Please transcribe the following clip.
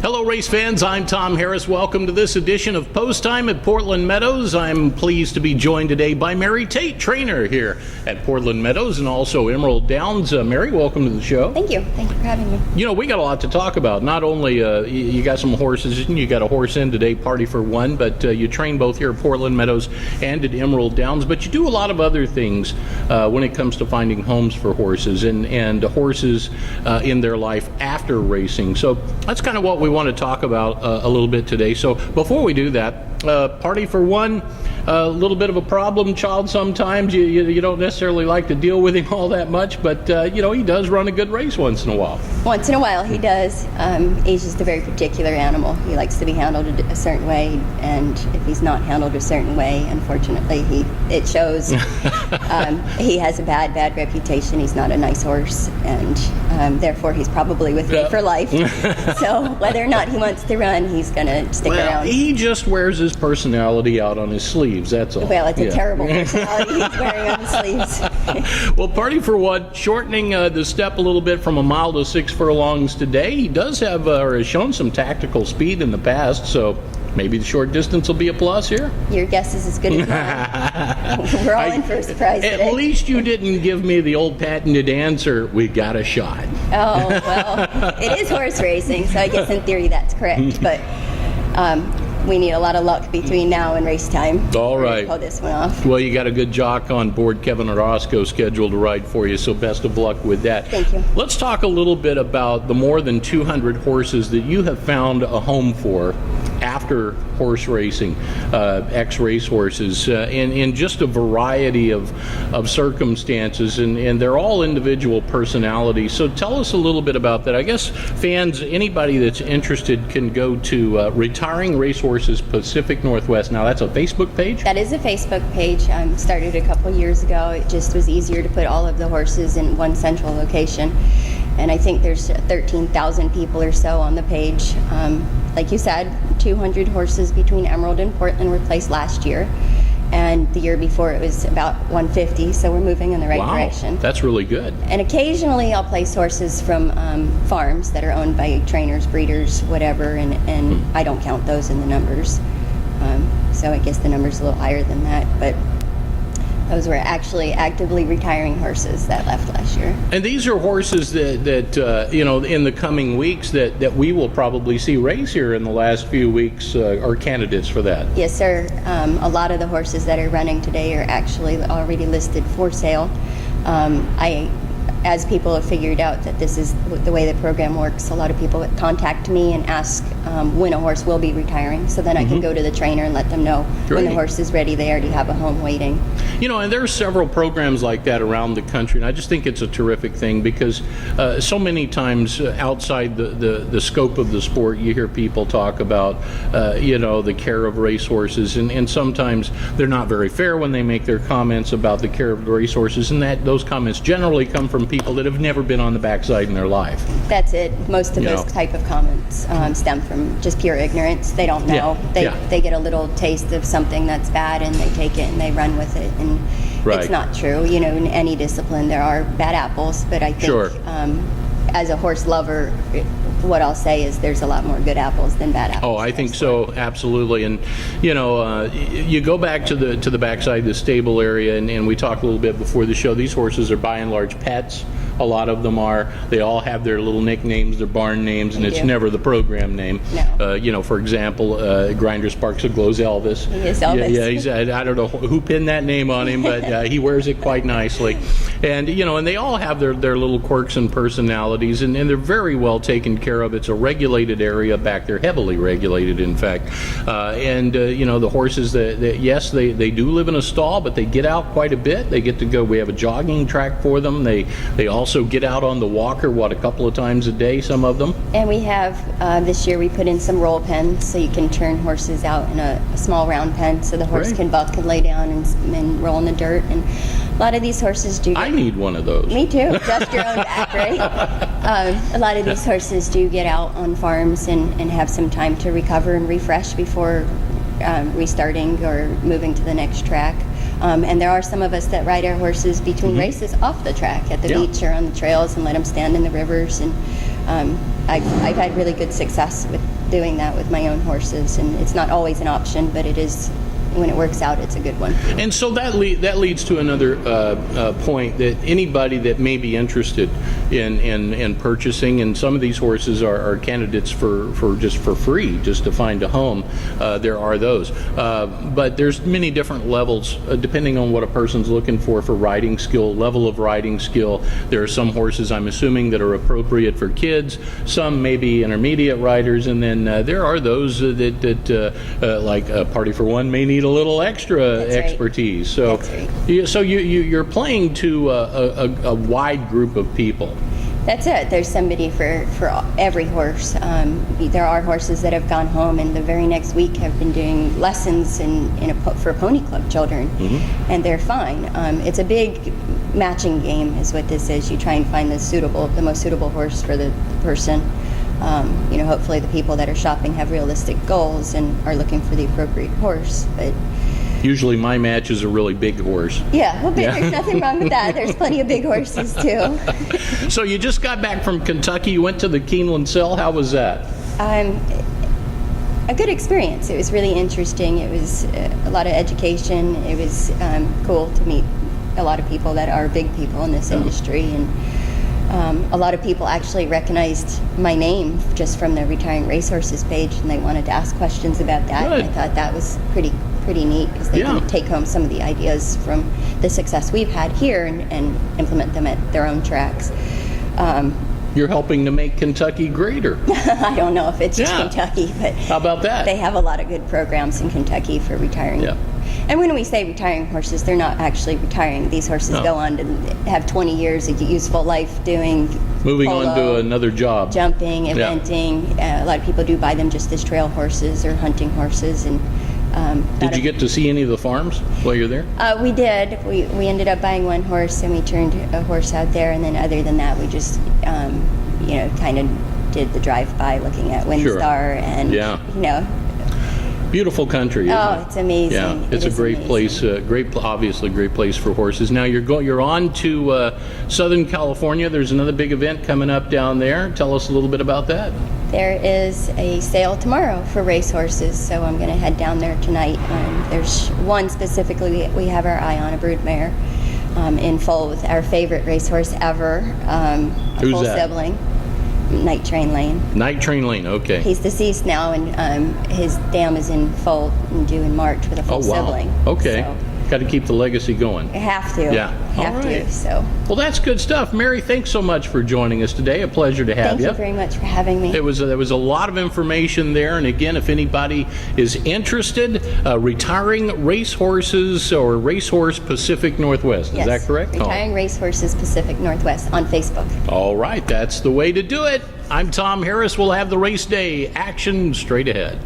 Hello race fans, I'm Tom Harris. Welcome to this edition of Post Time at Portland Meadows. I'm pleased to be joined today by Mary Tate, trainer here at Portland Meadows and also Emerald Downs. Mary, welcome to the show. Thank you. Thank you for having me. You know, we got a lot to talk about. Not only you got some horses, and you got a horse in today, Party for One, but you train both here at Portland Meadows and at Emerald Downs. But you do a lot of other things when it comes to finding homes for horses and horses in their life after racing. So that's kind of what we want to talk about a little bit today. So before we do that, Party for One, a little bit of a problem child sometimes. You don't necessarily like to deal with him all that much, but you know, he does run a good race once in a while. Once in a while he does. He's just a very particular animal. He likes to be handled a certain way, and if he's not handled a certain way, unfortunately it shows. He has a bad reputation. He's not a nice horse, and therefore he's probably with me for life. So whether or not he wants to run, he's gonna stick around. He just wears his personality out on his sleeves, that's all. Well, it's a terrible personality he's wearing on his sleeves. Well, Party for One, shortening the step a little bit from a mile to 6 furlongs today. He does have, or has shown some tactical speed in the past, so maybe the short distance will be a plus here. Your guess is as good as mine. We're all in for a surprise today. At least you didn't give me the old patented answer, we got a shot. Oh, well, it is horse racing, so I guess in theory that's correct, but we need a lot of luck between now and race time. All right. Pull this one off. Well, you got a good jock on board, Kevin Orozco, scheduled to ride for you, so best of luck with that. Thank you. Let's talk a little bit about the more than 200 horses that you have found a home for after horse racing, ex-race horses, in just a variety of circumstances, and they're all individual personalities. So tell us a little bit about that. I guess fans, anybody that's interested can go to Retiring Racehorses Pacific Northwest. Now that's a Facebook page? That is a Facebook page. Started a couple years ago. It just was easier to put all of the horses in one central location. And I think there's 13,000 people or so on the page. Like you said, 200 horses between Emerald and Portland were placed last year. And the year before it was about 150, so we're moving in the right direction. That's really good. And occasionally I'll place horses from farms that are owned by trainers, breeders, whatever, and I don't count those in the numbers. So I guess the number's a little higher than that, but those were actually actively retiring horses that left last year. And these are horses that you know, in the coming weeks that we will probably see race here in the last few weeks are candidates for that. Yes, sir. A lot of the horses that are running today are actually already listed for sale. As people have figured out that this is the way the program works, a lot of people contact me and ask when a horse will be retiring, so then I can go to the trainer and let them know when the horse is ready. They already have a home waiting. You know, and there are several programs like that around the country, and I just think it's a terrific thing because so many times outside the scope of the sport, you hear people talk about, you know, the care of racehorses, and sometimes they're not very fair when they make their comments about the care of the racehorses, and that those comments generally come from people that have never been on the backside in their life. That's it. Most of those type of comments stem from just pure ignorance. They don't know. They get a little taste of something that's bad and they take it and they run with it, and it's not true. You know, in any discipline there are bad apples, but I think as a horse lover, what I'll say is there's a lot more good apples than bad apples. Oh, I think so, absolutely. And you know, you go back to the backside of the stable area, and we talked a little bit before the show. These horses are by and large pets. A lot of them are. They all have their little nicknames, their barn names, and it's never the program name. No. You know, for example, Grinder Sparks of Glow's Elvis. He is Elvis. Yeah, he's, I don't know who pinned that name on him, but he wears it quite nicely. And you know, and they all have their little quirks and personalities, and they're very well taken care of. It's a regulated area back there, heavily regulated, in fact. You know, the horses that yes, they do live in a stall, but they get out quite a bit. They get to go. We have a jogging track for them. They also get out on the walker, a couple of times a day, some of them. And we have, this year we put in some roll pens, so you can turn horses out in a small round pen, so the horse can buck and lay down and roll in the dirt. And a lot of these horses do. I need one of those. Me too. Just your own back, right? A lot of these horses do get out on farms and have some time to recover and refresh before restarting or moving to the next track. And there are some of us that ride our horses between races off the track at the beach or on the trails and let them stand in the rivers. And I've had really good success with doing that with my own horses, and it's not always an option, but it is. When it works out, it's a good one. And so that leads to another point, that anybody that may be interested in purchasing, and some of these horses are candidates for free, just to find a home. There are those, but there's many different levels depending on what a person's looking for riding skill, level of riding skill. There are some horses, I'm assuming, that are appropriate for kids. Some maybe intermediate riders, and then there are those that like a Party for One may need a little extra expertise. So, you're playing to a wide group of people. That's it. There's somebody for every horse. There are horses that have gone home and the very next week have been doing lessons for pony club children, and they're fine. It's a big matching game, is what this is. You try and find the most suitable horse for the person. Hopefully the people that are shopping have realistic goals and are looking for the appropriate horse. But usually my match is a really big horse. Yeah, well, there's nothing wrong with that. There's plenty of big horses too. So you just got back from Kentucky. You went to the Keeneland Sale. How was that? A good experience. It was really interesting. It was a lot of education. It was cool to meet a lot of people that are big people in this industry, and a lot of people actually recognized my name just from the Retiring Racehorses page, and they wanted to ask questions about that. Good. And I thought that was pretty neat, because they can take home some of the ideas from the success we've had here and implement them at their own tracks. You're helping to make Kentucky greater. I don't know if it's Kentucky, but how about that? They have a lot of good programs in Kentucky for retiring. Yeah. And when we say retiring horses, they're not actually retiring. These horses go on to have 20 years of useful life doing moving polo, on to another job, jumping, eventing. A lot of people do buy them just as trail horses or hunting horses. And did you get to see any of the farms while you're there? We did. We ended up buying one horse, and we turned a horse out there. And then other than that, we just kind of did the drive-by, looking at Windstar and beautiful country. It's amazing. Yeah, it's a great place. Obviously great place for horses. Now you're on to Southern California. There's another big event coming up down there. Tell us a little bit about that. There is a sale tomorrow for racehorses, so I'm going to head down there tonight. There's one specifically we have our eye on, a broodmare in foal with our favorite racehorse ever, a Who's full that? sibling. Night Train Lane. Night Train Lane, okay. He's deceased now, and his dam is in foal and due in March with a full sibling. Okay. So, got to keep the legacy going. Have to. Yeah. Have to. So. Well, that's good stuff. Mary, thanks so much for joining us today. A pleasure to have you. Thank you very much for having me. There was a lot of information there, and again, if anybody is interested, Retiring Racehorses or Racehorse Pacific Northwest. Yes. Is that correct? Retiring Racehorses Pacific Northwest on Facebook. All right, that's the way to do it. I'm Tom Harris. We'll have the race day action straight ahead.